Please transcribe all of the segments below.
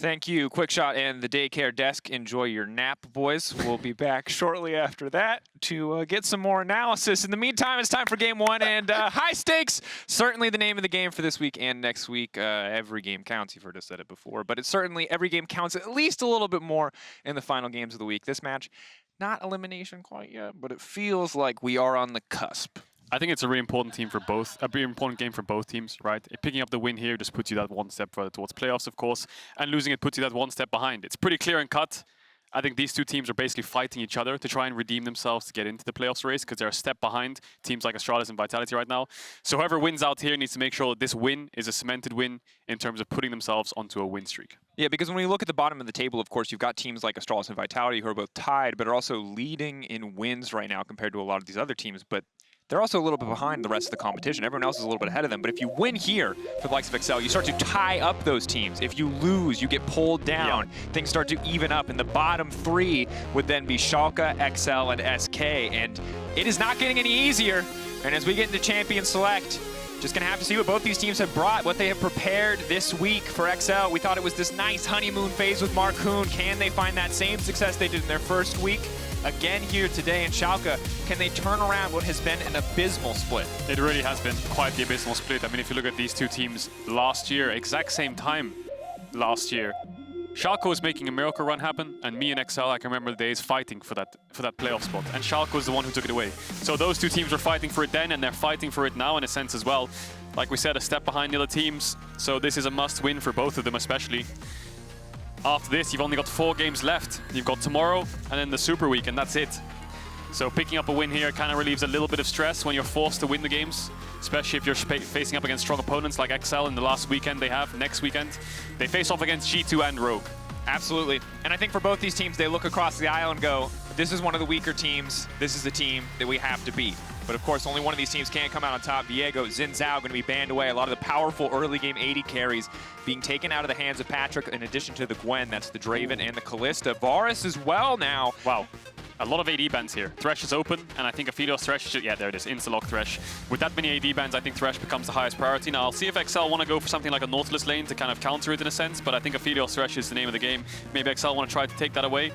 Thank you, Quickshot and the daycare desk. Enjoy your nap, boys. We'll be back shortly after that to get some more analysis. In the meantime, it's time for Game 1, and high stakes, certainly the name of the game for this week and next week. Every game counts. You've heard us said it before, but it's certainly every game counts at least a little bit more in the final games of the week. This match, not elimination quite yet, but it feels like we are on the cusp. I think it's a really important team for both, a very important game for both teams, right? Picking up the win here just puts you that one step further towards playoffs, of course, and losing it puts you that one step behind. It's pretty clear and cut. I think these two teams are basically fighting each other to try and redeem themselves to get into the playoffs race because they're a step behind teams like Astralis and Vitality right now. So whoever wins out here needs to make sure that this win is a cemented win in terms of putting themselves onto a win streak. Yeah, because when we look at the bottom of the table, of course, you've got teams like Astralis and Vitality who are both tied, but are also leading in wins right now compared to a lot of these other teams. But they're also a little bit behind the rest of the competition. Everyone else is a little bit ahead of them. But if you win here for the likes of Excel, you start to tie up those teams. If you lose, you get pulled down. Yeah. Things start to even up. And the bottom three would then be Schalke, Excel, and SK. And it is not getting any easier. And as we get into Champion Select, just going to have to see what both these teams have brought, what they have prepared this week for XL. We thought it was this nice honeymoon phase with Markoon. Can they find that same success they did in their first week? Again here today in Schalke, can they turn around what has been an abysmal split? It really has been quite the abysmal split. I mean, if you look at these two teams last year, exact same time last year, Schalke was making a miracle run happen, and me and XL, I can remember the days fighting for that playoff spot, and Schalke was the one who took it away. So those two teams were fighting for it then, and they're fighting for it now in a sense as well. Like we said, a step behind the other teams, so this is a must-win for both of them especially. After this, you've only got 4 games left. You've got tomorrow and then the Super Week, and that's it. So picking up a win here kind of relieves a little bit of stress when you're forced to win the games, especially if you're facing up against strong opponents like XL in the last weekend they have, next weekend. They face off against G2 and Rogue. Absolutely. And I think for both these teams, they look across the aisle and go, this is one of the weaker teams. This is the team that we have to beat. But of course, only one of these teams can come out on top. Viego, Xin Zhao going to be banned away. A lot of the powerful early game AD carries being taken out of the hands of Patrik, in addition to the Gwen. That's the Draven and the Kalista. Varus as well now. Wow. A lot of AD bans here. Thresh is open, and I think Aphelios Thresh, yeah, there it is, insta-lock Thresh. With that many AD bans, I think Thresh becomes the highest priority. Now, I'll see if XL want to go for something like a Nautilus lane to kind of counter it in a sense, but I think Aphelios Thresh is the name of the game. Maybe XL want to try to take that away.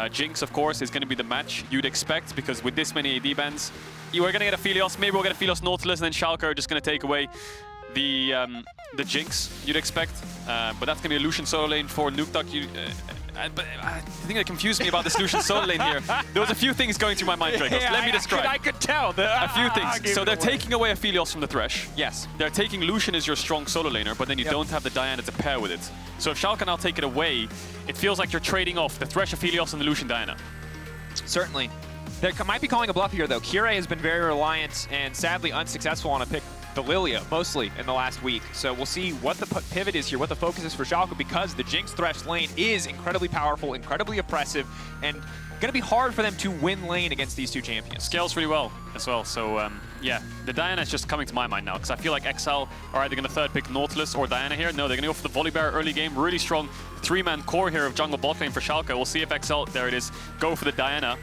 Jinx, of course, is going to be the match you'd expect, because with this many AD bans, you are going to get Aphelios, maybe we'll get Aphelios Nautilus, and then Schalke are just going to take away the Jinx you'd expect. But that's going to be a Lucian solo lane for Nukeduck. But I think that confused me about this Lucian solo lane here. There was a few things going through my mind, Drakos. Yeah, Let me describe. I could tell. A few things. So they're taking away Aphelios from the Thresh. Yes. They're taking Lucian as your strong solo laner, but then you don't have the Diana to pair with it. So if Schalke now take it away, it feels like you're trading off the Thresh Aphelios and the Lucian Diana. Certainly. They might be calling a bluff here, though. Kirei has been very reliant and sadly unsuccessful on a pick, the Lilia, mostly in the last week. So we'll see what the pivot is here, what the focus is for Schalke, because the Jinx Thresh lane is incredibly powerful, incredibly oppressive, and going to be hard for them to win lane against these two champions. Scales really well as well. So yeah, the Diana is just coming to my mind now, because I feel like XL are either going to third pick Nautilus or Diana here. No, they're going to go for the Volibear early game. Really strong 3-man core here of jungle bot lane for Schalke. We'll see if XL, there it is, go for the Diana.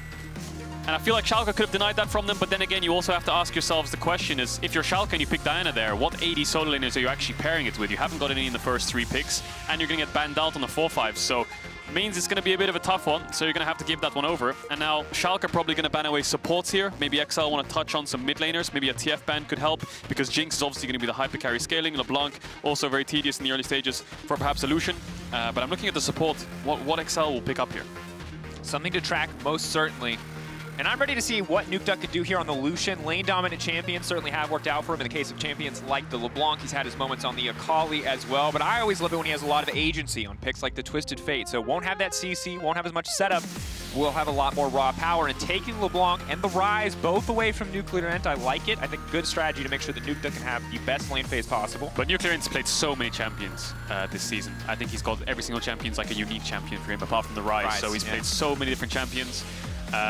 And I feel like Schalke could have denied that from them, but then again, you also have to ask yourselves the question is, if you're Schalke and you pick Diana there, what AD solo laners are you actually pairing it with? You haven't got any in the first 3 picks, and you're going to get banned out on the 4-5, so means it's going to be a bit of a tough one, so you're going to have to give that one over. And now Schalke are probably going to ban away supports here. Maybe XL want to touch on some mid laners. Maybe a TF ban could help, because Jinx is obviously going to be the hyper carry scaling. LeBlanc also very tedious in the early stages for perhaps a Lucian. But I'm looking at the support, what XL will pick up here. Something to track most certainly. And I'm ready to see what Nukeduck could do here on the Lucian. Lane-dominant champions certainly have worked out for him in the case of champions like the LeBlanc. He's had his moments on the Akali as well, but I always love it when he has a lot of agency on picks like the TwistedFate. So won't have that CC, won't have as much setup. We'll have a lot more raw power. And taking LeBlanc and the Ryze both away from NUCLEARINT, I like it. I think good strategy to make sure that Nukeduck can have the best lane phase possible. But NUCLEARINT's played so many champions this season. I think he's got every single champion's like a unique champion for him, apart from the Ryze. So he's played so many different champions.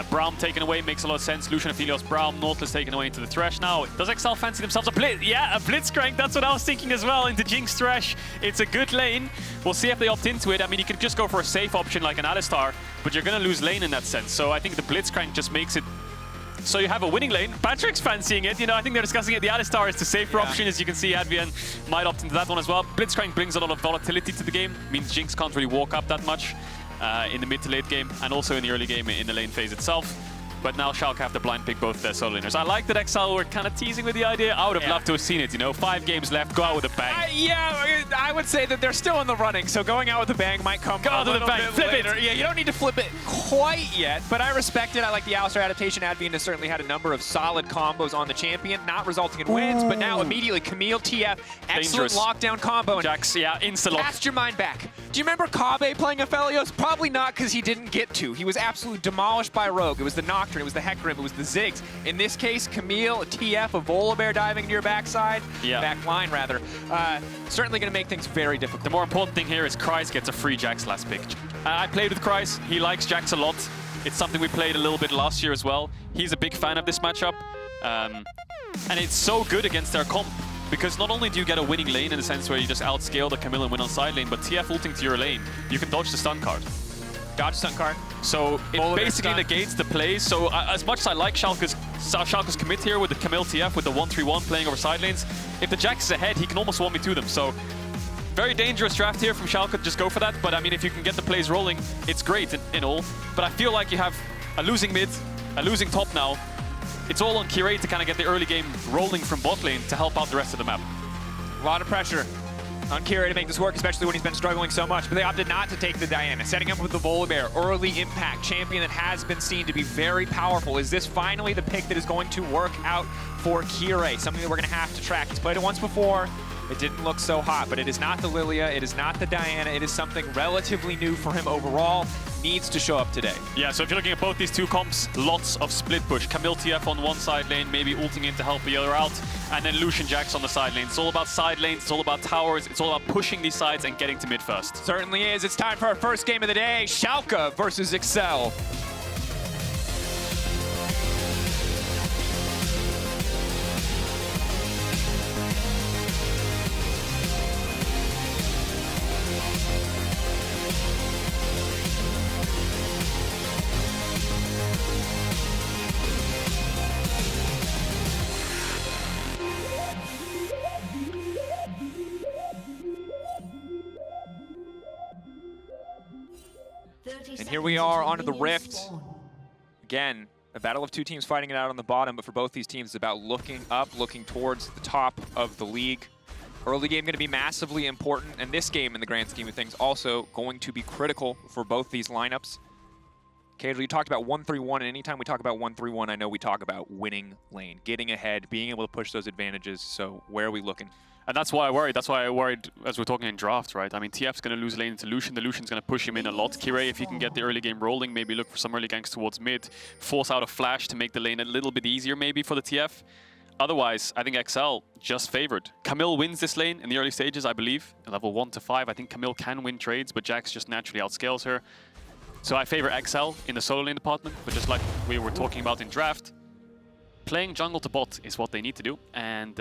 Braum taken away makes a lot of sense. Lucian, Aphelios, Braum, Nautilus taken away into the Thresh. Now, does XL fancy themselves a Blitz? Yeah, a Blitzcrank. That's what I was thinking as well into Jinx Thresh. It's a good lane. We'll see if they opt into it. I mean, you could just go for a safe option like an Alistar, but you're going to lose lane in that sense. So I think the Blitzcrank just makes it So you have a winning lane. Patrik's fancying it. You know, I think they're discussing it. The Alistar is the safer option. As you can see, Advienne might opt into that one as well. Blitzcrank brings a lot of volatility to the game. Means Jinx can't really walk up that much in the mid to late game, and also in the early game in the lane phase itself. But now Schalke have to blind pick both their solo laners. I like that XL were kind of teasing with the idea. I would have loved to have seen it, you know. 5 games left, go out with a bang. I would say that they're still in the running, so going out with a bang might come a little bit flip later. It. Yeah, you don't need to flip it quite yet, but I respect it. I like the Alistar adaptation. Advienne has certainly had a number of solid combos on the champion, not resulting in wins, but now immediately Camille, TF, excellent lockdown combo. Jax, yeah, insta-lock. Cast your mind back. Do you remember Caedrel playing Aphelios? Probably not, because he didn't get to. He was absolutely demolished by Rogue. It was the Nocturne, it was the Hecarim, it was the Ziggs. In this case, Camille, a TF, a Volibear diving into your backside, back line rather. Certainly going to make things very difficult. The more important thing here is Kryze gets a free Jax last pick. I played with Kryze. He likes Jax a lot. It's something we played a little bit last year as well. He's a big fan of this matchup. And it's so good against their comp. Because not only do you get a winning lane in the sense where you just outscale the Camille and win on side lane, but TF ulting to your lane, you can dodge the stun card. Dodge stun card. So it basically negates the plays. So as much as I like Schalke's commit here with the Camille TF with the 1-3-1 playing over side lanes, if the Jax is ahead, he can almost 1v2 them. So very dangerous draft here from Schalke, just go for that. But I mean, if you can get the plays rolling, it's great in all. But I feel like you have a losing mid, a losing top now. It's all on Kirei to kind of get the early game rolling from bot lane to help out the rest of the map. A lot of pressure on Kirei to make this work, especially when he's been struggling so much. But they opted not to take the Diana, setting up with the Volibear, early impact champion that has been seen to be very powerful. Is this finally the pick that is going to work out for Kirei? Something that we're going to have to track. He's played it once before. It didn't look so hot, but it is not the Lilia, it is not the Diana, it is something relatively new for him overall. Needs to show up today. Yeah, so if you're looking at both these two comps, lots of split push. Camille TF on one side lane, maybe ulting in to help the other out, and then Lucian Jax on the side lane. It's all about side lanes, it's all about towers, it's all about pushing these sides and getting to mid first. Certainly is. It's time for our first game of the day, Schalke versus Excel. And here we are onto the Rift. Again, a battle of two teams fighting it out on the bottom, but for both these teams, it's about looking up, looking towards the top of the league. Early game going to be massively important, and this game, in the grand scheme of things, also going to be critical for both these lineups. Caedrel, you talked about 1-3-1, and anytime we talk about 1-3-1, I know we talk about winning lane, getting ahead, being able to push those advantages. So where are we looking? And that's why I worried. That's why I worried as we're talking in draft, right? I mean, TF's going to lose lane into Lucian. The Lucian's going to push him in a lot. Kirei, if he can get the early game rolling, maybe look for some early ganks towards mid, force out a flash to make the lane a little bit easier maybe for the TF. Otherwise, I think XL just favored. Camille wins this lane in the early stages, I believe. Level 1 to 5, I think Camille can win trades, but Jax just naturally outscales her. So I favor XL in the solo lane department, but just like we were talking about in draft, playing jungle to bot is what they need to do. And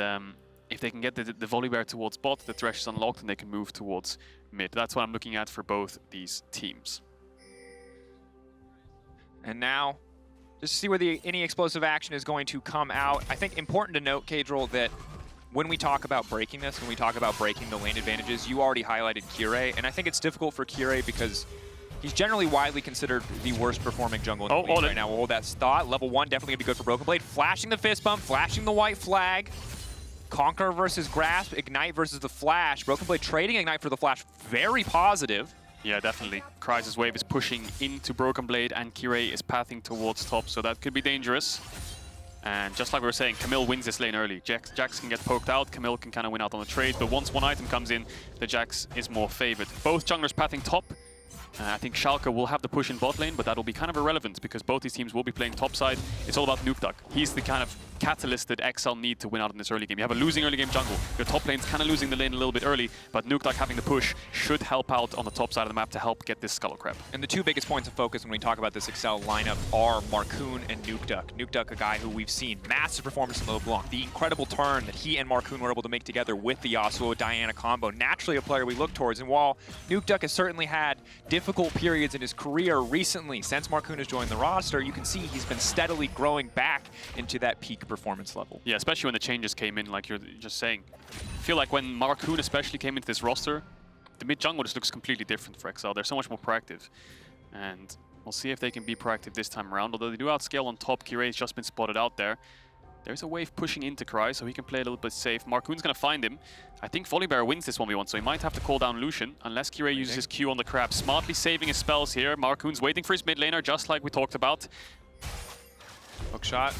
if they can get the Volibear towards bot, the Thresh is unlocked and they can move towards mid. That's what I'm looking at for both these teams. And now, just to see where any explosive action is going to come out. I think important to note, Caedrel, that when we talk about breaking this, when we talk about breaking the lane advantages, you already highlighted Kirei, and I think it's difficult for Kirei because he's generally widely considered the worst performing jungle in the league right now. We'll hold that thought. Level 1 definitely going to be good for BrokenBlade. Flashing the fist bump, flashing the white flag. Conquer versus Grasp, Ignite versus the Flash. BrokenBlade trading Ignite for the Flash, very positive. Yeah, definitely. Kryze's wave is pushing into BrokenBlade and Kirei is pathing towards top, so that could be dangerous. And just like we were saying, Camille wins this lane early. Jax can get poked out, Camille can kind of win out on the trade, but once one item comes in, the Jax is more favored. Both junglers pathing top. I think Schalke will have the push in bot lane, but that'll be kind of irrelevant because both these teams will be playing topside. It's all about Nukeduck. He's the kind of catalyst that XL need to win out in this early game. You have a losing early game jungle. Your top lane's kind of losing the lane a little bit early, but Nukeduck having the push should help out on the top side of the map to help get this Skull Crab. And the two biggest points of focus when we talk about this XL lineup are Markoon and Nukeduck. Nukeduck, a guy who we've seen massive performance in LeBlanc. The incredible turn that he and Markoon were able to make together with the Yasuo-Diana combo. Naturally a player we look towards, and while Nukeduck has certainly had different difficult periods in his career recently. Since Markoon has joined the roster, you can see he's been steadily growing back into that peak performance level. Yeah, especially when the changes came in, like you're just saying. I feel like when Markoon especially came into this roster, the mid jungle just looks completely different for XL. They're so much more proactive. And we'll see if they can be proactive this time around. Although they do outscale on top, Kirei's just been spotted out there. There's a wave pushing into Kryze, so he can play a little bit safe. Markoon's going to find him. I think Volibear wins this 1v1, so he might have to call down Lucian, unless Kirei uses his Q on the crab. Smartly saving his spells here. Markoon's waiting for his mid laner, just like we talked about. Hook shot,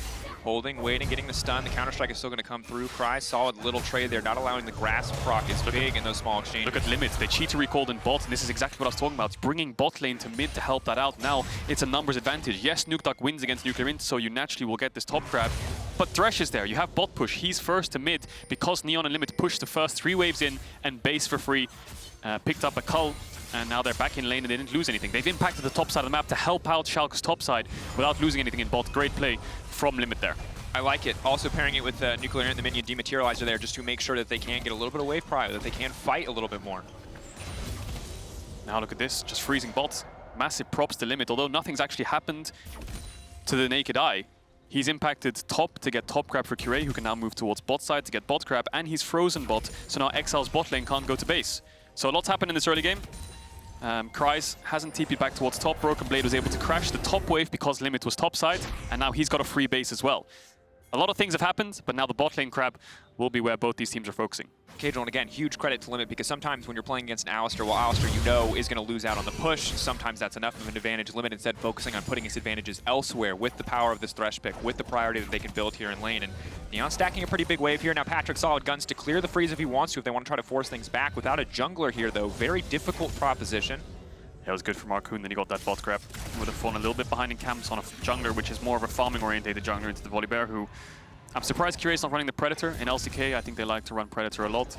holding, waiting, getting the stun. The counter-strike is still going to come through. Kryze, solid little trade there, not allowing the grasp proc is big in those small exchanges. Look at limits. They cheat to recalled in bot, and this is exactly what I was talking about. It's bringing bot lane to mid to help that out. Now, it's a numbers advantage. Yes, Nukeduck wins against NUCLEARINT, so you naturally will get this top grab. But Thresh is there. You have bot push. He's first to mid because Neon and Limit pushed the first 3 waves in and base for free. Picked up a cull. And now they're back in lane and they didn't lose anything. They've impacted the top side of the map to help out Schalke's top side without losing anything in bot. Great play from Limit there. I like it. Also pairing it with NUCLEARINT, the minion dematerializer there, just to make sure that they can get a little bit of wave prio, that they can fight a little bit more. Now look at this, just freezing bots. Massive props to Limit, although nothing's actually happened to the naked eye. He's impacted top to get top grab for Kirei, who can now move towards bot side to get bot grab, and he's frozen bot, so now XL's bot lane can't go to base. So a lot's happened in this early game. Kryze hasn't TP'd back towards top. BrokenBlade was able to crash the top wave because Limit was top side, and now he's got a free base as well. A lot of things have happened, but now the bot lane crab will be where both these teams are focusing. Caedrel, and again, huge credit to Limit, because sometimes when you're playing against an Alistar, well, Alistar, you know, is going to lose out on the push. Sometimes that's enough of an advantage. Limit instead focusing on putting his advantages elsewhere with the power of this Thresh pick, with the priority that they can build here in lane. And Neon stacking a pretty big wave here. Now Patrik solid guns to clear the freeze if he wants to, if they want to try to force things back. Without a jungler here, though, very difficult proposition. Yeah, it was good for Markoon, then he got that bot grab. Would have fallen a little bit behind in camps on a jungler, which is more of a farming-orientated jungler into the Volibear, who... I'm surprised Kirei's not running the Predator in LCK. I think they like to run Predator a lot.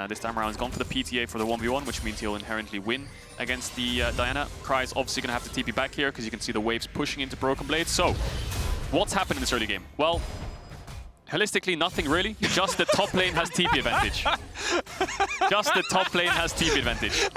This time around he's gone for the PTA for the 1v1, which means he'll inherently win against the Diana. Kryze obviously going to have to TP back here, because you can see the waves pushing into BrokenBlade. So, what's happened in this early game? Well, holistically, nothing really. Just the top lane has TP advantage. Just the top lane has TP advantage.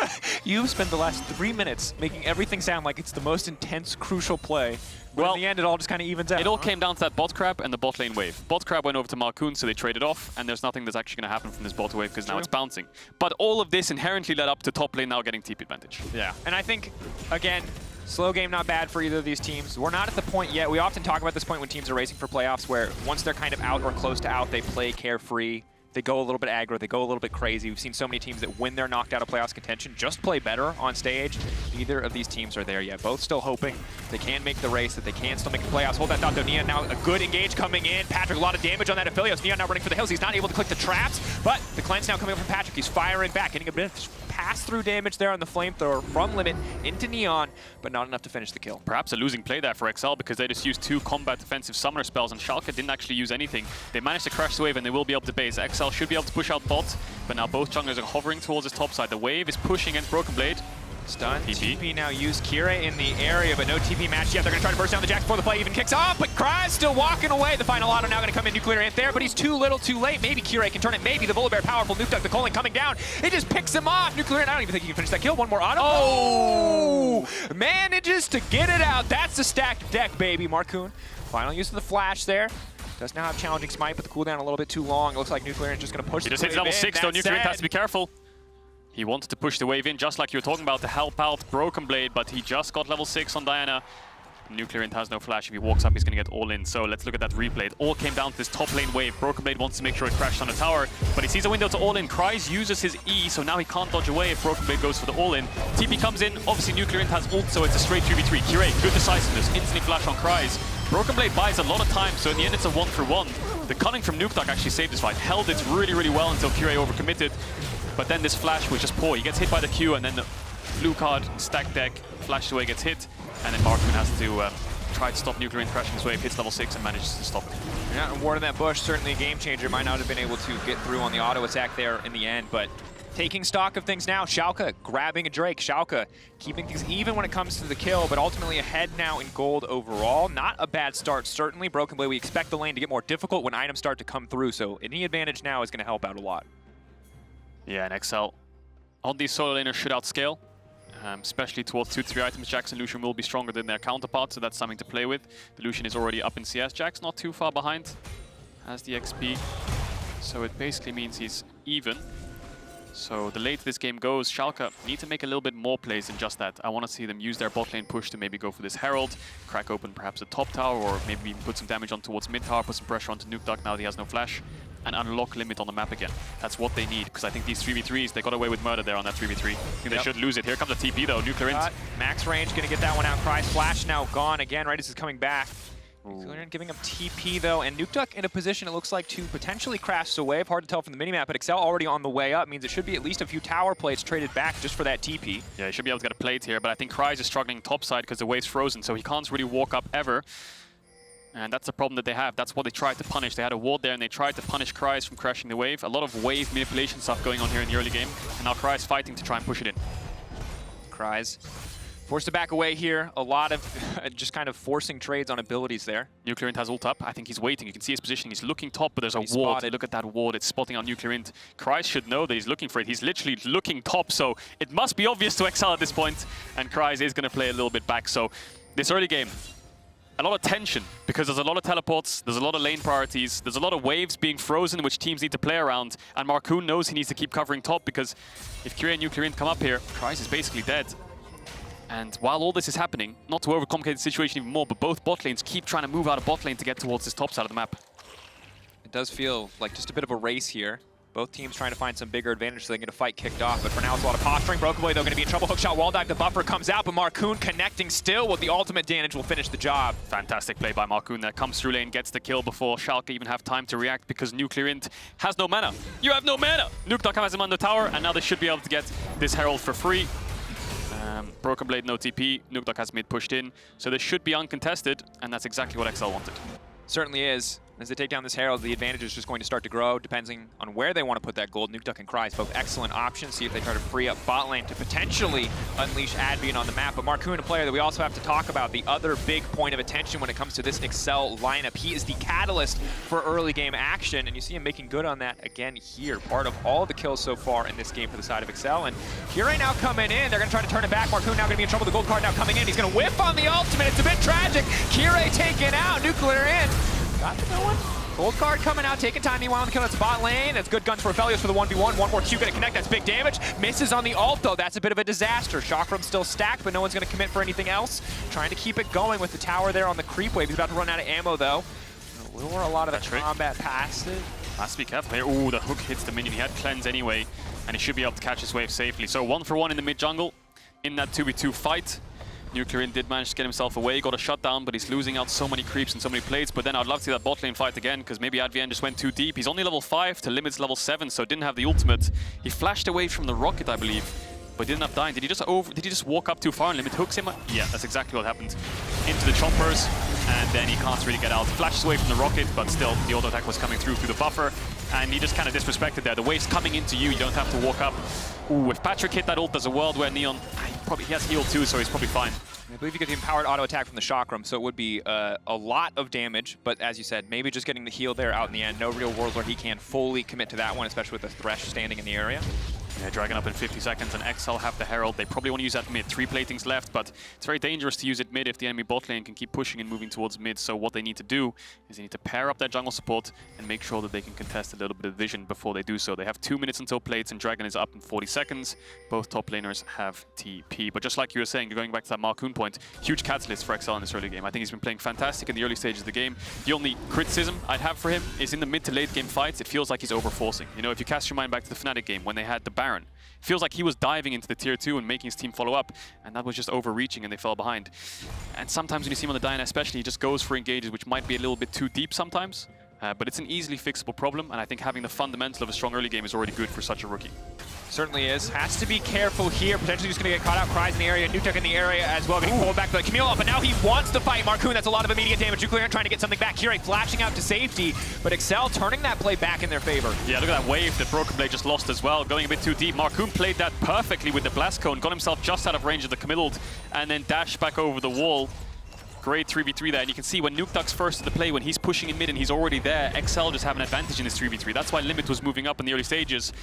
You've spent the last 3 minutes making everything sound like it's the most intense, crucial play. But well, in the end, it all just kind of evens out. It all came down to that bot crab and the bot lane wave. Bot crab went over to Markoon, so they traded off, and there's nothing that's actually going to happen from this bot wave, because now it's bouncing. But all of this inherently led up to top lane now getting TP advantage. Yeah, and I think, again, slow game not bad for either of these teams. We're not at the point yet. We often talk about this point when teams are racing for playoffs, where once they're kind of out or close to out, they play carefree. They go a little bit aggro, they go a little bit crazy. We've seen so many teams that when they're knocked out of playoffs contention, just play better on stage. Neither of these teams are there yet. Both still hoping they can make the race, that they can still make the playoffs. Hold that thought though, Neon now a good engage coming in. Patrik, a lot of damage on that Aphelios. Neon now running for the hills. He's not able to click the traps, but the cleanse now coming up from Patrik. He's firing back, getting a bit of pass-through damage there on the flamethrower from Limit into Neon, but not enough to finish the kill. Perhaps a losing play there for XL, because they just used 2 combat defensive summoner spells, and Schalke didn't actually use anything. They managed to crash the wave, and they will be able to base. XL should be able to push out bot, but now both junglers are hovering towards his top side. The wave is pushing against BrokenBlade. Stun, TP now used Kirei in the area, but no TP match yet. They're going to try to burst down the Jax before the play even kicks off, but Kryze still walking away. The final auto now going to come in, NUCLEARINT there, but he's too little too late. Maybe Kirei can turn it, maybe the Volibear powerful Nukeduck, the Calling coming down. It just picks him off. NUCLEARINT, I don't even think he can finish that kill. One more auto. Oh! Manages to get it out. That's the stacked deck, baby. Markoon, final use of the flash there. Does now have challenging smite, but the cooldown a little bit too long. It looks like NUCLEARINT just going to push He the just hits level 6, though. NUCLEARINT has to be careful. He wanted to push the wave in, just like you were talking about, to help out BrokenBlade, but he just got level 6 on Diana. NUCLEARINT has no flash. If he walks up, he's going to get all in. So let's look at that replay. It all came down to this top lane wave. BrokenBlade wants to make sure it crashed on the tower, but he sees a window to all in. Kryze uses his E, so now he can't dodge away if BrokenBlade goes for the all in. TP comes in. Obviously, NUCLEARINT has ult, so it's a straight 3v3. Kirei, good decisiveness. Instantly flash on Kryze. BrokenBlade buys a lot of time, so in the end, it's a 1-for-1. The cunning from Nukeduck actually saved this fight. Held it really, really well until Kirei overcommitted. But then this flash was just poor. He gets hit by the Q, and then the blue card, stack deck, flashes away, gets hit, and then Markoon has to try to stop NUCLEARINT crashing his wave, hits level 6 and manages to stop it. Yeah, and Ward in that bush, certainly a game changer. Might not have been able to get through on the auto attack there in the end, but taking stock of things now, Schalke grabbing a Drake. Schalke keeping things even when it comes to the kill, but ultimately ahead now in gold overall. Not a bad start, certainly. BrokenBlade, we expect the lane to get more difficult when items start to come through, so any advantage now is going to help out a lot. Yeah, and XL on these solo laners should outscale. especially towards 2-3 items. Jax and Lucian will be stronger than their counterparts, so that's something to play with. The Lucian is already up in CS. Jax not too far behind, has the XP, so it basically means he's even. So the later this game goes, Schalke need to make a little bit more plays than just that. I want to see them use their bot lane push to maybe go for this Herald, crack open perhaps the top tower, or maybe even put some damage on towards mid tower, put some pressure onto Nukeduck now that he has no flash, and unlock limit on the map again. That's what they need, because I think these 3v3s, they got away with murder there on that 3v3. I think they should lose it. Here comes the TP though, NUCLEARINT. Max range, gonna get that one out. Kryze flash now gone again, right as he's coming back. NUCLEARINT giving up TP though, and Nukeduck in a position it looks like to potentially crash the wave. Hard to tell from the minimap, but Excel already on the way up means it should be at least a few tower plates traded back just for that TP. Yeah, he should be able to get a plate here, but I think Kryze is struggling topside because the wave's frozen, so he can't really walk up ever. And that's the problem that they have. That's what they tried to punish. They had a ward there and they tried to punish Kryze from crashing the wave. A lot of wave manipulation stuff going on here in the early game, and now Kryze fighting to try and push it in. Kryze forced to back away here. A lot of just kind of forcing trades on abilities there. NUCLEARINT has ult up. I think he's waiting. You can see his positioning. He's looking top, but there's a ward. Spotted. Look at that ward. It's spotting on NUCLEARINT. Kryze should know that he's looking for it. He's literally looking top, so it must be obvious to Excel at this point. And Kryze is going to play a little bit back. So this early game, a lot of tension, because there's a lot of teleports, there's a lot of lane priorities, there's a lot of waves being frozen which teams need to play around, and Markoon knows he needs to keep covering top, because if Kirei and NUCLEARINT come up here, Kryze is basically dead. And while all this is happening, not to overcomplicate the situation even more, but both bot lanes keep trying to move out of bot lane to get towards this top side of the map. It does feel like just a bit of a race here. Both teams trying to find some bigger advantage so they can get a fight kicked off. But for now, it's a lot of posturing. BrokenBlade, though, going to be in trouble. Hookshot, wall dive, the buffer comes out, but Markoon connecting still with the ultimate damage will finish the job. Fantastic play by Markoon that comes through lane, gets the kill before Schalke even have time to react, because NUCLEARINT has no mana. You have no mana! Nukeduck has him on the tower, and now they should be able to get this Herald for free. BrokenBlade, no TP. Nukeduck has mid pushed in, so this should be uncontested, and that's exactly what XL wanted. Certainly is. As they take down this Herald, the advantage is just going to start to grow, depending on where they want to put that gold. Nukeduck and Kryze, both excellent options. See if they try to free up bot lane to potentially unleash Advienne on the map. But Markoon, a player that we also have to talk about, the other big point of attention when it comes to this Excel lineup. He is the catalyst for early game action, and you see him making good on that again here. Part of all the kills so far in this game for the side of Excel. And Kirei now coming in. They're going to try to turn it back. Markoon now going to be in trouble. The gold card now coming in. He's going to whiff on the ultimate. It's a bit tragic. Kirei taken out. NUCLEARINT got the no one. Gold card coming out, taking time meanwhile on the kill. That's bot lane. That's good guns for Aphelios for the 1v1. One more Q gonna connect. That's big damage. Misses on the ult though. That's a bit of a disaster. Chakram's still stacked, but no one's gonna commit for anything else. Trying to keep it going with the tower there on the creep wave. He's about to run out of ammo though. Lure a lot of the combat passive. Has to be careful here. Ooh, the hook hits the minion. He had cleanse anyway, and he should be able to catch his wave safely. So 1-for-1 in the mid jungle in that 2v2 fight. NUCLEARINT did manage to get himself away, got a shutdown, but he's losing out so many creeps and so many plates. But then I'd love to see that bot lane fight again, because maybe Advienne just went too deep. He's only level 5 to Limit's level 7, so didn't have the ultimate. He flashed away from the rocket, I believe, but didn't have dying. Did he just walk up too far and Limit hooks him? Yeah, that's exactly what happened. Into the chompers, and then he can't really get out. Flashes away from the rocket, but still the auto attack was coming through the buffer, and he just kind of disrespected there. The wave's coming into you don't have to walk up. Ooh, if Patrik hit that ult, there's a world where Neon, he has heal too, so he's probably fine. I believe you get the empowered auto attack from the Chakram, so it would be a lot of damage, but as you said, maybe just getting the heal there out in the end. No real world where he can fully commit to that one, especially with the Thresh standing in the area. Yeah, dragging up in 50 seconds, and XL have the Herald. They probably want to use that mid. 3 platings left, but it's very dangerous to use it mid if the enemy bot lane can keep pushing and moving towards mid. So what they need to do is they need to pair up their jungle support and make sure that they can contest a little bit of vision before they do so. They have 2 minutes until plates, and Dragon is up in 40 seconds. Both top laners have TP. But just like you were saying, going back to that Markoon point, huge catalyst for XL in this early game. I think he's been playing fantastic in the early stages of the game. The only criticism I'd have for him is in the mid to late game fights, it feels like he's overforcing. You know, if you cast your mind back to the Fnatic game when they had the Baron, it feels like he was diving into the tier 2 and making his team follow up, and that was just overreaching and they fell behind. And sometimes when you see him on the Diana especially, he just goes for engages, which might be a little bit too deep sometimes. But it's an easily fixable problem, and I think having the fundamental of a strong early game is already good for such a rookie. Certainly is. Has to be careful here. Potentially just going to get caught out. Kryze in the area, Nukeduck in the area as well. Getting pulled back by Camille up, but now he wants to fight Markoon. That's a lot of immediate damage. NUCLEARINT trying to get something back. Kirei flashing out to safety, but Excel turning that play back in their favor. Yeah, look at that wave that BrokenBlade just lost as well, going a bit too deep. Markoon played that perfectly with the Blast Cone, got himself just out of range of the Camille ult, and then dashed back over the wall. Great 3v3 there, and you can see when Nukeduck's first to the play, when he's pushing in mid and he's already there, XL just have an advantage in this 3v3. That's why Limit was moving up in the early stages.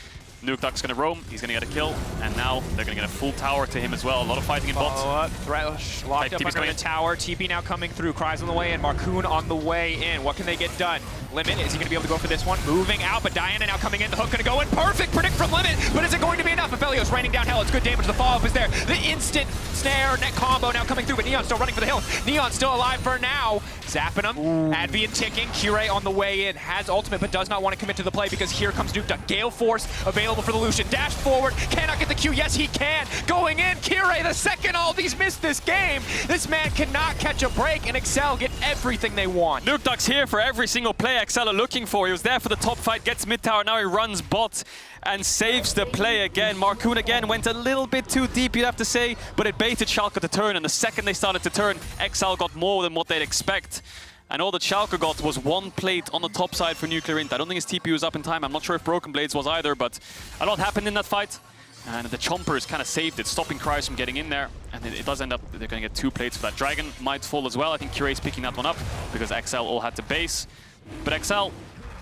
Nukeduck's going to roam, he's going to get a kill, and now they're going to get a full tower to him as well. A lot of fighting in bot. Follow-up, Thresh locked up under the tower. TP now coming through. Kryze on the way in. Markoon on the way in. What can they get done? Limit, is he going to be able to go for this one? Moving out, but Diana now coming in. The hook going to go in. Perfect predict from Limit, but is it going to be enough? Aphelios raining down hell. It's good damage. The follow-up is there. The instant snare net combo now coming through, but Neon still running for the hill. Neon still alive for now. Zapping him. Advienne ticking. Kirei on the way in. Has ultimate, but does not want to commit to the play because here comes Nukeduck. Gale Force available for the Lucian. Dash forward. Cannot get the Q. Yes, he can. Going in. Kirei, the second Aldi's missed this game. This man cannot catch a break, and Excel get everything they want. Nukeduck's here for every single play Excel are looking for. He was there for the top fight, gets mid tower, now he runs bot and saves the play again. Markoon again went a little bit too deep, you'd have to say, but it baited Schalke to turn, and the second they started to turn, Excel got more than what they'd expect. And all that Schalke got was one plate on the top side for NUCLEARINT. I don't think his TP was up in time. I'm not sure if BrokenBlades was either, but a lot happened in that fight. And the Chompers kind of saved it, stopping Kryze from getting in there. And it does end up, they're going to get 2 plates for that. Dragon might fall as well. I think Kirei's picking that one up because XL all had to base. But XL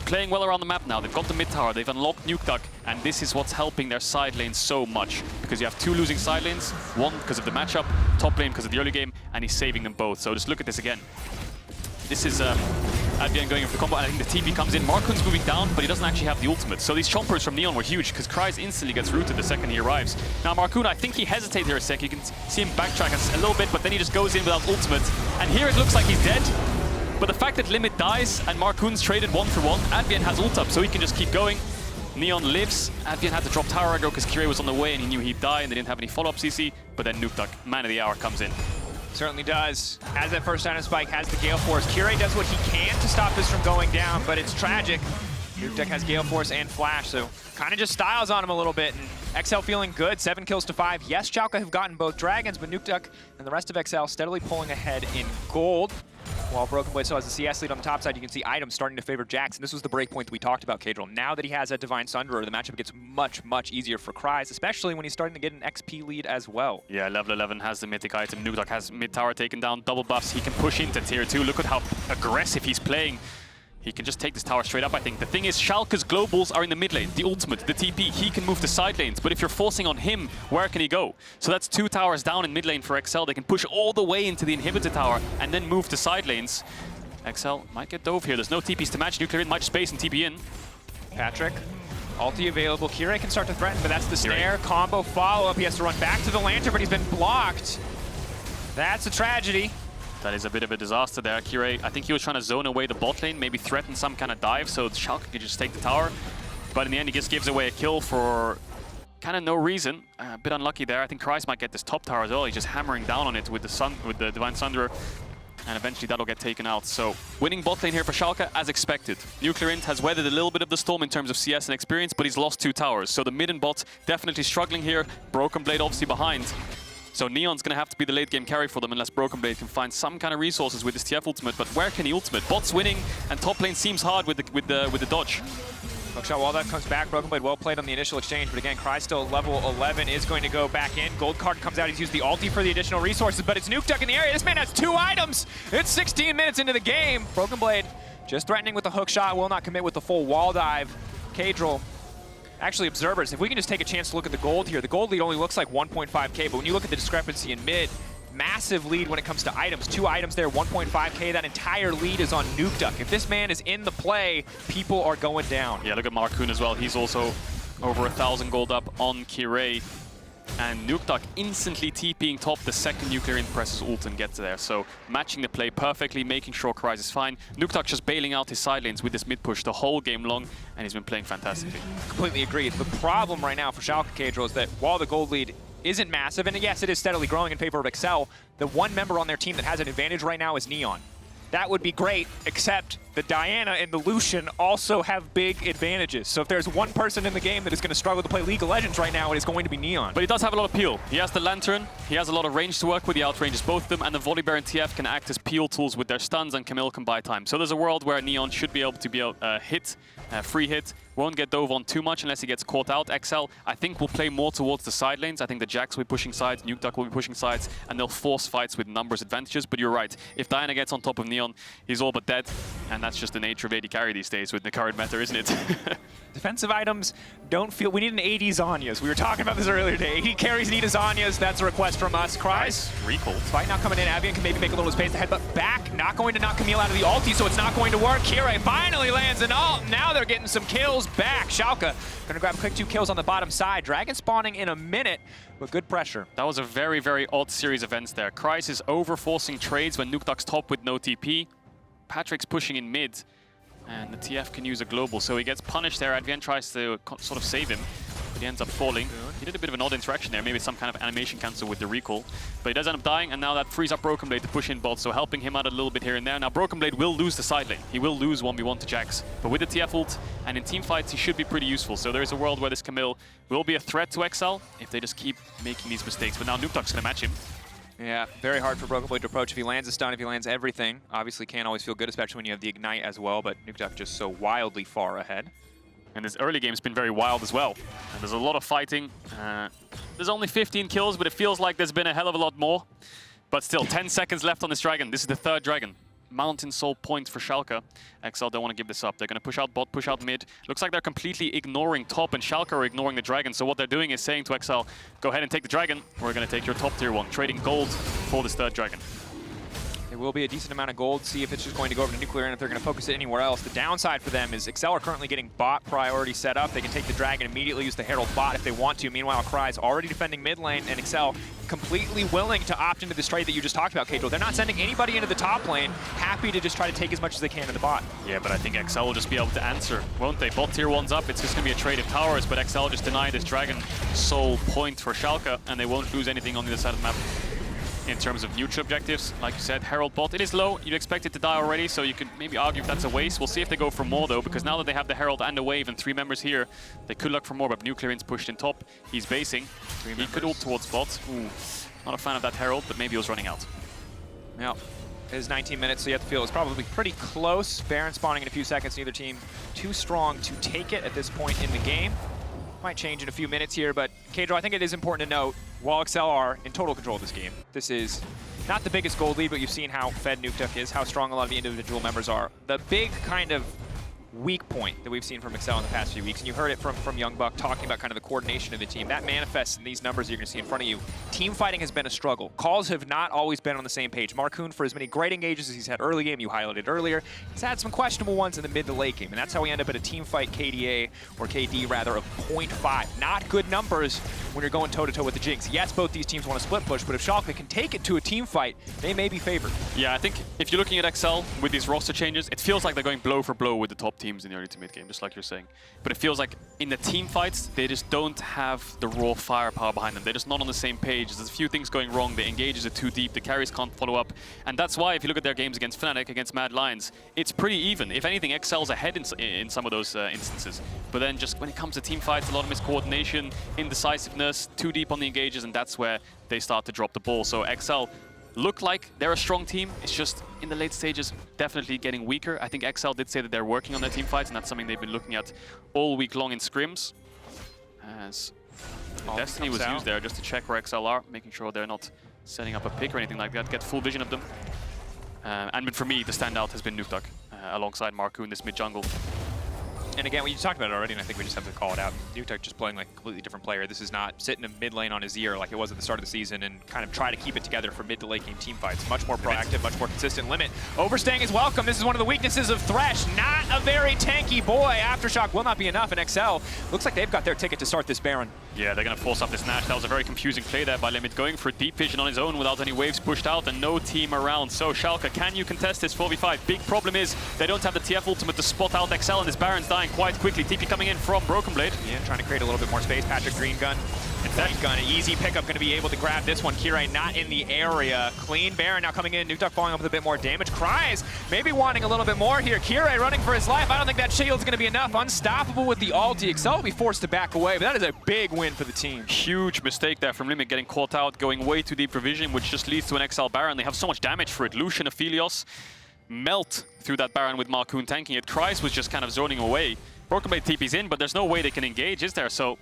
playing well around the map now. They've got the mid tower, they've unlocked Nukeduck, and this is what's helping their side lane so much. Because you have 2 losing side lanes, one because of the matchup, top lane because of the early game, and he's saving them both. So just look at this again. This is Advienne going for the combo, and I think the TP comes in. Markoon's moving down, but he doesn't actually have the ultimate. So these chompers from Neon were huge, because Kryze instantly gets rooted the second he arrives. Now Markoon, I think he hesitated here a sec. You can see him backtrack a little bit, but then he just goes in without ultimate. And here it looks like he's dead. But the fact that Limit dies and Markoon's traded 1 for 1, Advienne has ult up, so he can just keep going. Neon lives. Advienne had to drop tower aggro because Kirei was on the way and he knew he'd die, and they didn't have any follow-up CC. But then Nukeduck, man of the hour, comes in. Certainly does. Has that first item spike, has the Gale Force. Kirei does what he can to stop this from going down, but it's tragic. Nukeduck has Gale Force and Flash, so kind of just styles on him a little bit. And XL feeling good, 7 kills to 5. Yes, Schalke have gotten both dragons, but Nukeduck and the rest of XL steadily pulling ahead in gold. While BrokenBlade still has the CS lead on the top side, you can see items starting to favor Jax. And this was the break point that we talked about, Caedrel. Now that he has a Divine Sunderer, the matchup gets much, much easier for Kryze, especially when he's starting to get an XP lead as well. Yeah, level 11 has the mythic item. Nukeduck has mid tower taken down, double buffs. He can push into tier 2. Look at how aggressive he's playing. He can just take this tower straight up, I think. The thing is, Schalke's globals are in the mid lane, the ultimate, the TP. He can move to side lanes, but if you're forcing on him, where can he go? So that's 2 towers down in mid lane for XL. They can push all the way into the inhibitor tower and then move to side lanes. XL might get dove here. There's no TPs to match. NUCLEARINT might just base and TP in. Patrik, ulti available. Kirei can start to threaten, but that's the snare. Combo follow-up. He has to run back to the lantern, but he's been blocked. That's a tragedy. That is a bit of a disaster there. Kirei, I think he was trying to zone away the bot lane, maybe threaten some kind of dive so Schalke could just take the tower. But in the end, he just gives away a kill for kind of no reason. A bit unlucky there. I think Kryze might get this top tower as well. He's just hammering down on it with the Divine Sunderer. And eventually that'll get taken out. So winning bot lane here for Schalke as expected. NUCLEARINT has weathered a little bit of the storm in terms of CS and experience, but he's lost 2 towers. So the mid and bot definitely struggling here. BrokenBlade obviously behind. So Neon's going to have to be the late game carry for them unless BrokenBlade can find some kind of resources with his TF ultimate. But where can he ultimate? Bot's winning and top lane seems hard with the dodge. Hookshot, while that comes back, BrokenBlade well played on the initial exchange, but again, Kryze still level 11 is going to go back in. Gold card comes out, he's used the ulti for the additional resources, but it's Nukeduck in the area. This man has 2 items. It's 16 minutes into the game. BrokenBlade just threatening with the hookshot, will not commit with the full wall dive. Caedrel, actually observers, if we can just take a chance to look at the gold here, the gold lead only looks like 1.5k, but when you look at the discrepancy in mid, massive lead when it comes to items. 2 items there, 1.5k. That entire lead is on Nukeduck. If this man is in the play, people are going down. Yeah, look at Markoon as well. He's also over 1,000 gold up on Kirei. And Nukeduck instantly TPing top the second NUCLEARINT presses ult and gets there. So matching the play perfectly, making sure Kryze is fine. Nukeduck just bailing out his side lanes with this mid push the whole game long, and he's been playing fantastically. Completely agreed. The problem right now for Schalke, Caedrel, is that while the gold lead isn't massive, and yes, it is steadily growing in favor of Excel, the one member on their team that has an advantage right now is Neon. That would be great, except the Diana and the Lucian also have big advantages. So if there's one person in the game that is going to struggle to play League of Legends right now, it is going to be Neon. But he does have a lot of peel. He has the Lantern, he has a lot of range to work with, he outranges both of them, and the Volibear and TF can act as peel tools with their stuns, and Camille can buy time. So there's a world where Neon should be able to hit, free hit, won't get dove on too much unless he gets caught out. XL, I think, will play more towards the side lanes. I think the Jax will be pushing sides, Nukeduck will be pushing sides, and they'll force fights with numbers advantages. But you're right, if Diana gets on top of Neon, he's all but dead. And that's just the nature of AD carry these days with the current meta, isn't it? Defensive items don't feel... We need an AD Zhonya's. We were talking about this earlier today. AD carries need a Zhonya's. That's a request from us. Kryze. Recall. Fight now coming in. Advienne can maybe make a little space to headbutt back. Not going to knock Camille out of the ulti, so it's not going to work. Kirei finally lands an ult. Now they're getting some kills back. Schalke gonna grab quick 2 kills on the bottom side. Dragon spawning in a minute, but good pressure. That was a very, very odd series of events there. Kryze is over-forcing trades when Nukeduck's top with no TP. Patrik's pushing in mid, and the TF can use a global, so he gets punished there. Advienne tries to sort of save him, but he ends up falling. He did a bit of an odd interaction there, maybe some kind of animation cancel with the recall, but he does end up dying, and now that frees up BrokenBlade to push in bot, so helping him out a little bit here and there. Now BrokenBlade will lose the side lane. He will lose 1v1 to Jax, but with the TF ult and in team fights, he should be pretty useful. So there's a world where this Camille will be a threat to XL if they just keep making these mistakes, but now Nukeduck's gonna match him. Yeah, very hard for BrokenBlade to approach. If he lands a stun, if he lands everything, obviously can't always feel good, especially when you have the Ignite as well, but Nukeduck just so wildly far ahead. And this early game's been very wild as well. And there's a lot of fighting. There's only 15 kills, but it feels like there's been a hell of a lot more. But still, 10 seconds left on this dragon. This is the 3rd dragon. Mountain Soul points for Schalke. XL don't want to give this up. They're going to push out bot, push out mid. Looks like they're completely ignoring top, and Schalke are ignoring the dragon. So what they're doing is saying to XL, go ahead and take the dragon. We're going to take your top tier 1, trading gold for this 3rd dragon. There will be a decent amount of gold. See if it's just going to go over to NUCLEARINT, if they're going to focus it anywhere else. The downside for them is XL are currently getting bot priority set up. They can take the dragon, immediately use the Herald bot if they want to. Meanwhile, Kryze already defending mid lane, and XL completely willing to opt into this trade that you just talked about, Caedrel. They're not sending anybody into the top lane, happy to just try to take as much as they can in the bot. Yeah, but I think XL will just be able to answer, won't they? Bot tier 1's up, it's just going to be a trade of towers, but XL just deny this dragon soul point for Schalke, and they won't lose anything on the other side of the map. In terms of neutral objectives, like you said, Herald bot, it is low. You'd expect it to die already, so you could maybe argue if that's a waste. We'll see if they go for more, though, because now that they have the Herald and the Wave and 3 members here, they could look for more, but NUCLEARINT's pushed in top. He's basing. He could ult towards bot. Ooh, not a fan of that Herald, but maybe he was running out. Yeah, it is 19 minutes, so you have to feel it's probably pretty close. Baron spawning in a few seconds, neither team too strong to take it at this point in the game. Might change in a few minutes here, but Caedrel, I think it is important to note, while XL are in total control of this game, this is not the biggest gold lead, but you've seen how fed Nukeduck is, how strong a lot of the individual members are. The big kind of weak point that we've seen from XL in the past few weeks, and you heard it from Youngbuck talking about kind of the coordination of the team. That manifests in these numbers you're going to see in front of you. Team fighting has been a struggle. Calls have not always been on the same page. Markoon, for as many great engages as he's had early game, you highlighted earlier, he's had some questionable ones in the mid to late game, and that's how we end up at a team fight KDA, or KD rather, of 0.5. Not good numbers when you're going toe-to-toe with the Jinx. Yes, both these teams want to split push, but if Schalke can take it to a team fight, they may be favored. Yeah, I think if you're looking at XL with these roster changes, it feels like they're going blow for blow with the top teams in the early to mid game, just like you're saying. But it feels like in the team fights, they just don't have the raw firepower behind them. They're just not on the same page. There's a few things going wrong. The engages are too deep. The carries can't follow up. And that's why, if you look at their games against Fnatic, against Mad Lions, it's pretty even. If anything, XL's ahead in some of those instances. But then just when it comes to team fights, a lot of miscoordination, indecisiveness, too deep on the engages, and that's where they start to drop the ball. So XL look like they're a strong team. It's just in the late stages definitely getting weaker. I think XL did say that they're working on their team fights, and that's something they've been looking at all week long in scrims. As Destiny was used there just to check where XL are, making sure they're not setting up a pick or anything like that, get full vision of them. And for me, the standout has been Nukeduck alongside Markoon, this mid jungle. And again, you talked about it already, and I think we just have to call it out. Nukeduck just playing like a completely different player. This is not sitting in mid lane on his ear like it was at the start of the season and kind of try to keep it together for mid to late game team fights. Much more proactive, much more consistent. Limit overstaying is welcome. This is one of the weaknesses of Thresh. Not a very tanky boy. Aftershock will not be enough, and XL looks like they've got their ticket to start this Baron. Yeah, they're going to force up this Nash. That was a very confusing play there by Limit, going for deep vision on his own without any waves pushed out and no team around. So Schalke, can you contest this 4v5? Big problem is they don't have the TF ultimate to spot out XL, and this Baron's dying quite quickly. TP coming in from BrokenBlade. Yeah, trying to create a little bit more space. Patrik green gun. Green gun, an easy pickup, going to be able to grab this one. Kirei not in the area. Clean Baron now coming in. Nukeduck following up with a bit more damage. Kryze maybe wanting a little bit more here. Kirei running for his life. I don't think that shield's going to be enough. Unstoppable with the ulti. XL will be forced to back away, but that is a big win for the team. Huge mistake there from Limit, getting caught out, going way too deep for vision, which just leads to an XL Baron. They have so much damage for it. Lucian, Aphelios melt through that Baron with Markoon tanking it. Kryze was just kind of zoning away. BrokenBlade TP's in, but there's no way they can engage, is there? So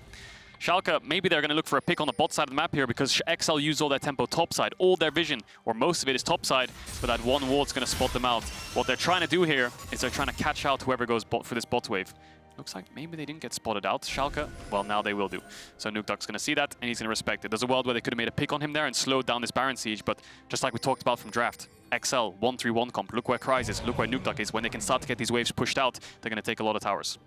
Schalke, maybe they're going to look for a pick on the bot side of the map here because XL used all their tempo top side. All their vision, or most of it, is top side, but that one ward's going to spot them out. What they're trying to do here is they're trying to catch out whoever goes bot for this bot wave. Looks like maybe they didn't get spotted out, Schalke. Well, now they will do. So Nukeduck's going to see that, and he's going to respect it. There's a world where they could have made a pick on him there and slowed down this Baron siege, but just like we talked about from draft, XL, 1-3-1 comp, look where Kryze is, look where Nukeduck is. When they can start to get these waves pushed out, they're going to take a lot of towers.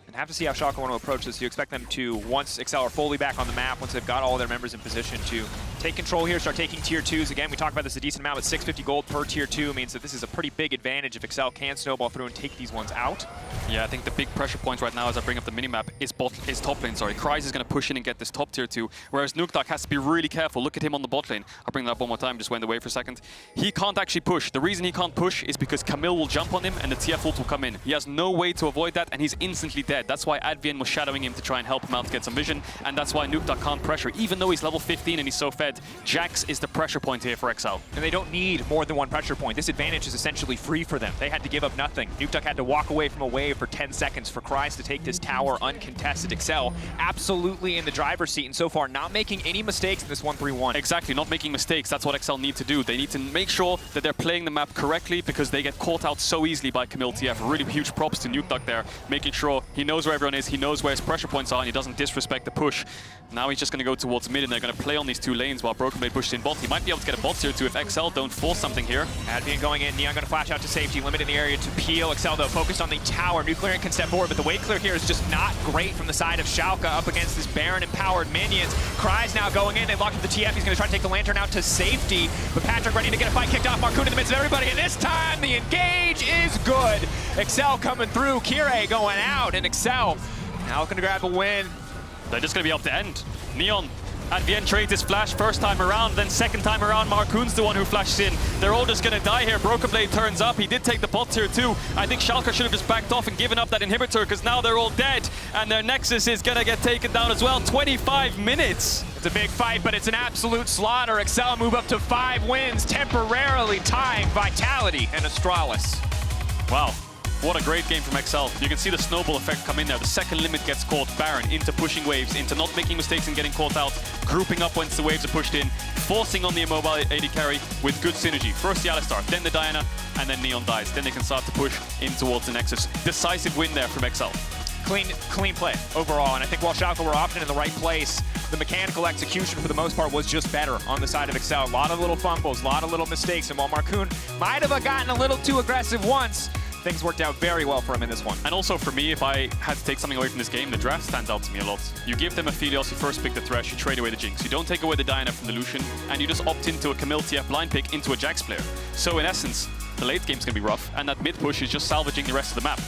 And have to see how Schalke want to approach this. You expect them to, once XL are fully back on the map, once they've got all their members in position, to take control here, start taking tier 2s. Again, we talked about this a decent amount, but 650 gold per tier 2 means that this is a pretty big advantage if XL can snowball through and take these ones out. Yeah, I think the big pressure points right now as I bring up the minimap is top lane, sorry. Kryze is going to push in and get this top tier 2, whereas Nukeduck has to be really careful. Look at him on the bot lane. I'll bring that up one more time, just went away for a second. He can't actually push. The reason he can't push is because Camille will jump on him and the TF ult will come in. He has no way to avoid that, and he's instantly dead. That's why Advienne was shadowing him to try and help him out to get some vision, and that's why Nukeduck can't pressure. Even though he's level 15 and he's so fed, Jax is the pressure point here for XL. And they don't need more than one pressure point. This advantage is essentially free for them. They had to give up nothing. Nukeduck had to walk away from a wave for 10 seconds for Kryze to take this tower uncontested. XL absolutely in the driver's seat, and so far not making any mistakes in this 1-3-1. Exactly, not making mistakes. That's what XL need to do. They need to make sure that they're playing the map correctly because they get caught out so easily by Camille TF. Really huge props to Nukeduck there, making sure he knows where everyone is, he knows where his pressure points are, and he doesn't disrespect the push. Now he's just going to go towards mid, and they're going to play on these two lanes while BrokenBlade pushes in bot. He might be able to get a bot tier 2 if XL don't force something here. Advienne going in, Neon going to flash out to safety, limiting the area to peel. XL though focused on the tower. NUCLEARINT can step forward, but the wave clear here is just not great from the side of Schalke up against this Baron empowered minions. Kryze now going in, they locked up the TF, he's going to try to take the Lantern out to safety, but Patrik ready to get a fight kicked off. Markoon in the midst of everybody, and this time the engage is good. XL coming through, Kirei going out, and XL now looking to grab a win. They're just going to be up to end. Neon, Advienne trades his flash first time around, then second time around, Markoon's the one who flashes in. They're all just going to die here. BrokenBlade turns up. He did take the bot tier 2. I think Schalke should have just backed off and given up that inhibitor because now they're all dead, and their Nexus is going to get taken down as well. 25 minutes. It's a big fight, but it's an absolute slaughter. XL move up to 5 wins, temporarily tying Vitality and Astralis. Wow. What a great game from XL. You can see the snowball effect come in there. The second limit gets caught. Baron into pushing waves, into not making mistakes and getting caught out, grouping up once the waves are pushed in, forcing on the immobile AD carry with good synergy. First the Alistar, then the Diana, and then Neon dies. Then they can start to push in towards the Nexus. Decisive win there from XL. Clean play overall, and I think while Schalke were often in the right place, the mechanical execution for the most part was just better on the side of XL. A lot of little fumbles, a lot of little mistakes, and while Markoon might have gotten a little too aggressive once, things worked out very well for him in this one. And also for me, if I had to take something away from this game, the draft stands out to me a lot. You give them Aphelios, you first pick the Thresh, you trade away the Jinx. You don't take away the Diana from the Lucian, and you just opt into a Camille TF blind pick into a Jax player. So in essence, the late game's gonna be rough, and that mid push is just salvaging the rest of the map.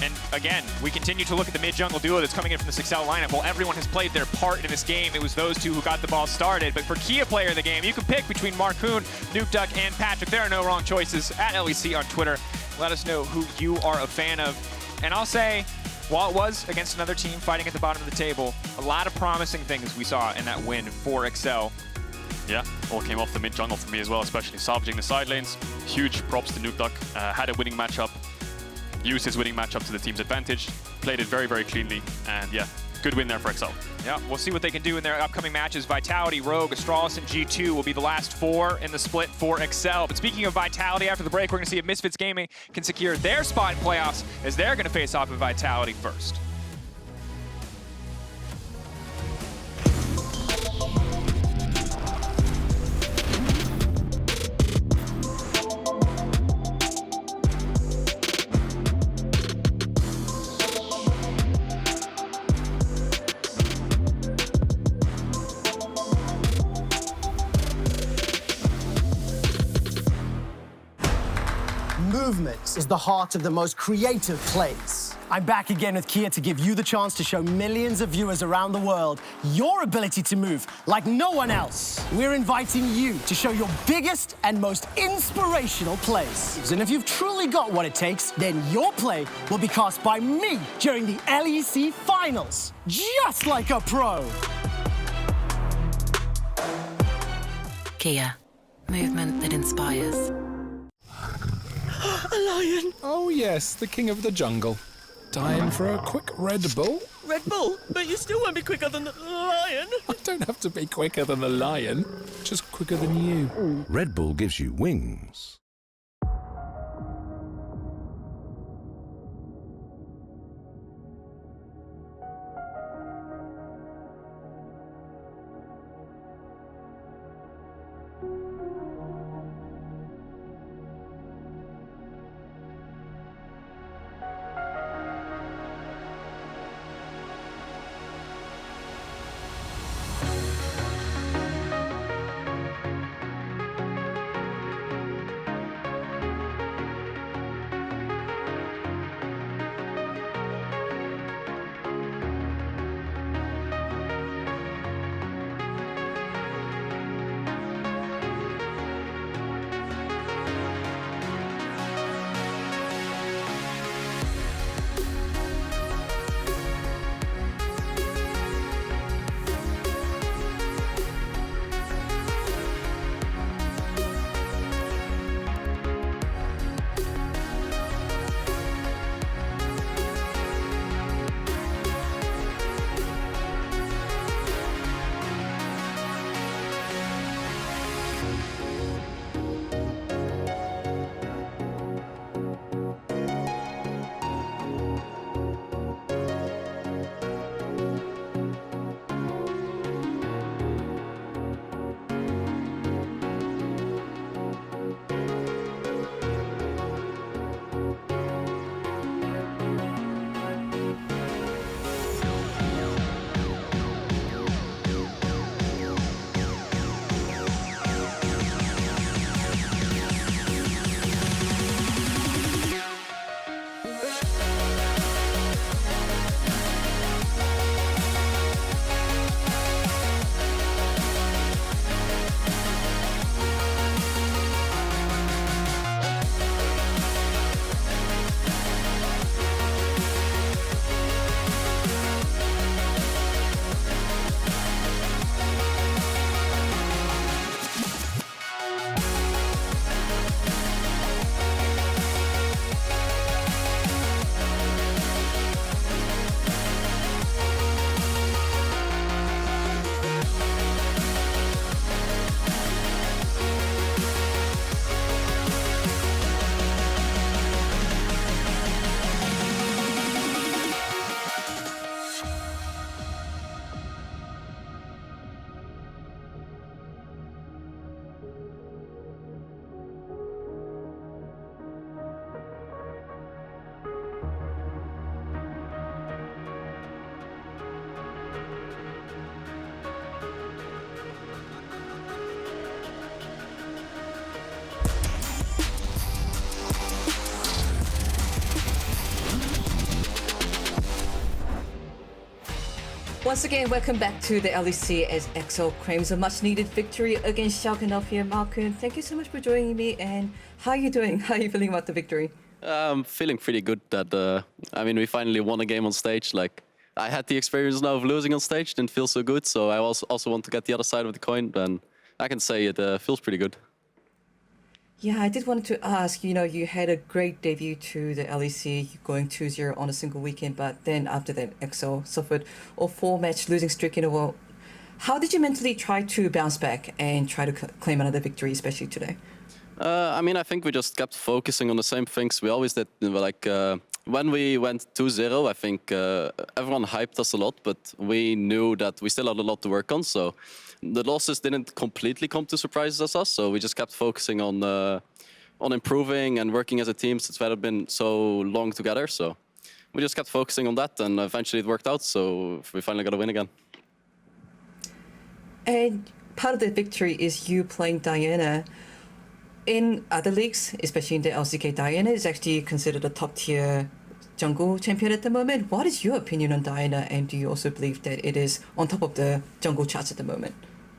And again, we continue to look at the mid-jungle duo that's coming in from the XL lineup. While everyone has played their part in this game, it was those two who got the ball started. But for key player of the game, you can pick between Markoon, Nukeduck, and Patrik. There are no wrong choices. At LEC on Twitter, let us know who you are a fan of. And I'll say, while it was against another team fighting at the bottom of the table, a lot of promising things we saw in that win for XL. Yeah, all came off the mid-jungle for me as well, especially salvaging the side lanes. Huge props to Nukeduck. Had a winning matchup. Used his winning matchup to the team's advantage, played it very, very cleanly, and yeah, good win there for XL. Yeah, we'll see what they can do in their upcoming matches. Vitality, Rogue, Astralis, and G2 will be the last 4 in the split for XL. But speaking of Vitality, after the break, we're going to see if Misfits Gaming can secure their spot in playoffs as they're going to face off with Vitality first. Movement is the heart of the most creative plays. I'm back again with Kia to give you the chance to show millions of viewers around the world your ability to move like no one else. We're inviting you to show your biggest and most inspirational plays. And if you've truly got what it takes, then your play will be cast by me during the LEC Finals, just like a pro. Kia, movement that inspires. A lion! Oh yes, the king of the jungle. Time for a quick Red Bull? Red Bull? But you still won't be quicker than the lion. I don't have to be quicker than the lion, just quicker than you. Red Bull gives you wings. Once again, welcome back to the LEC as XL claims a much-needed victory against Schalke here. Markoon, thank you so much for joining me. And how are you doing? How are you feeling about the victory? I'm feeling pretty good that, I mean, we finally won a game on stage. Like, I had the experience now of losing on stage, didn't feel so good. So I also want to get the other side of the coin, and I can say it feels pretty good. Yeah, I did want to ask, you had a great debut to the LEC, going 2-0 on a single weekend, but then after that, XL suffered a 4-match losing streak in a row. How did you mentally try to bounce back and try to claim another victory, especially today? I mean, I think we just kept focusing on the same things we always did. Like, when we went 2-0, I think everyone hyped us a lot, but we knew that we still had a lot to work on, so the losses didn't completely come to surprise us, so we just kept focusing on improving and working as a team since we had been so long together. So we just kept focusing on that, and eventually it worked out, so we finally got a win again. And part of the victory is you playing Diana. In other leagues, especially in the LCK, Diana is actually considered a top-tier jungle champion at the moment. What is your opinion on Diana, and do you also believe that it is on top of the jungle charts at the moment?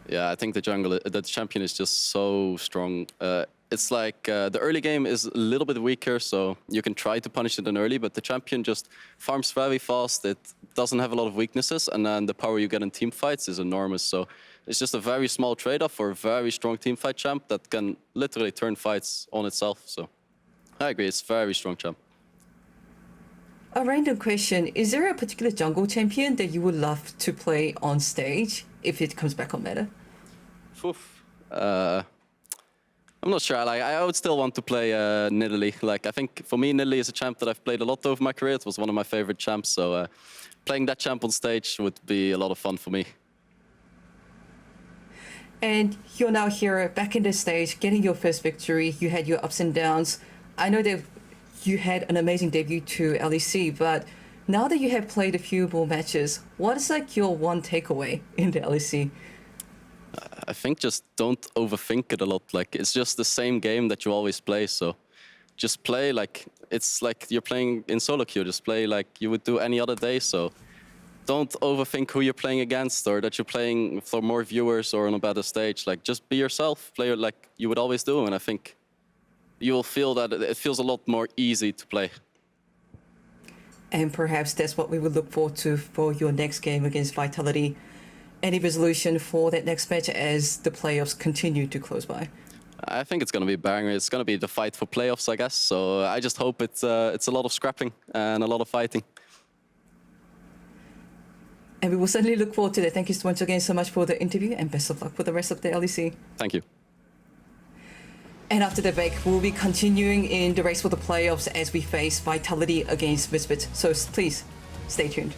Yeah, I think the champion is just so strong. It's like the early game is a little bit weaker, so you can try to punish it in early, but the champion just farms very fast. It doesn't have a lot of weaknesses, and then the power you get in team fights is enormous. So it's just a very small trade-off for a very strong team fight champ that can literally turn fights on itself. So I agree, it's a very strong champ. A random question. Is there a particular jungle champion that you would love to play on stage if it comes back on meta? Oof. I'm not sure. Like, I would still want to play Nidalee. Like, I think for me, Nidalee is a champ that I've played a lot over my career. It was one of my favorite champs. So playing that champ on stage would be a lot of fun for me. And you're now here back in the stage, getting your first victory. You had your ups and downs. I know that you had an amazing debut to LEC, but now that you have played a few more matches, what is like your one takeaway in the LEC? I think just don't overthink it a lot. Like, it's just the same game that you always play. So just play like it's like you're playing in solo queue. Just play like you would do any other day. So don't overthink who you're playing against or that you're playing for more viewers or on a better stage. Like, just be yourself, play like you would always do. And I think you will feel that it feels a lot more easy to play. And perhaps that's what we will look forward to for your next game against Vitality. Any resolution for that next match as the playoffs continue to close by? I think it's going to be bang. It's going to be the fight for playoffs, I guess. So I just hope it's a lot of scrapping and a lot of fighting. And we will certainly look forward to that. Thank you once again so much for the interview and best of luck for the rest of the LEC. Thank you. And after the break, we'll be continuing in the race for the playoffs as we face Vitality against Misfits. So please, stay tuned.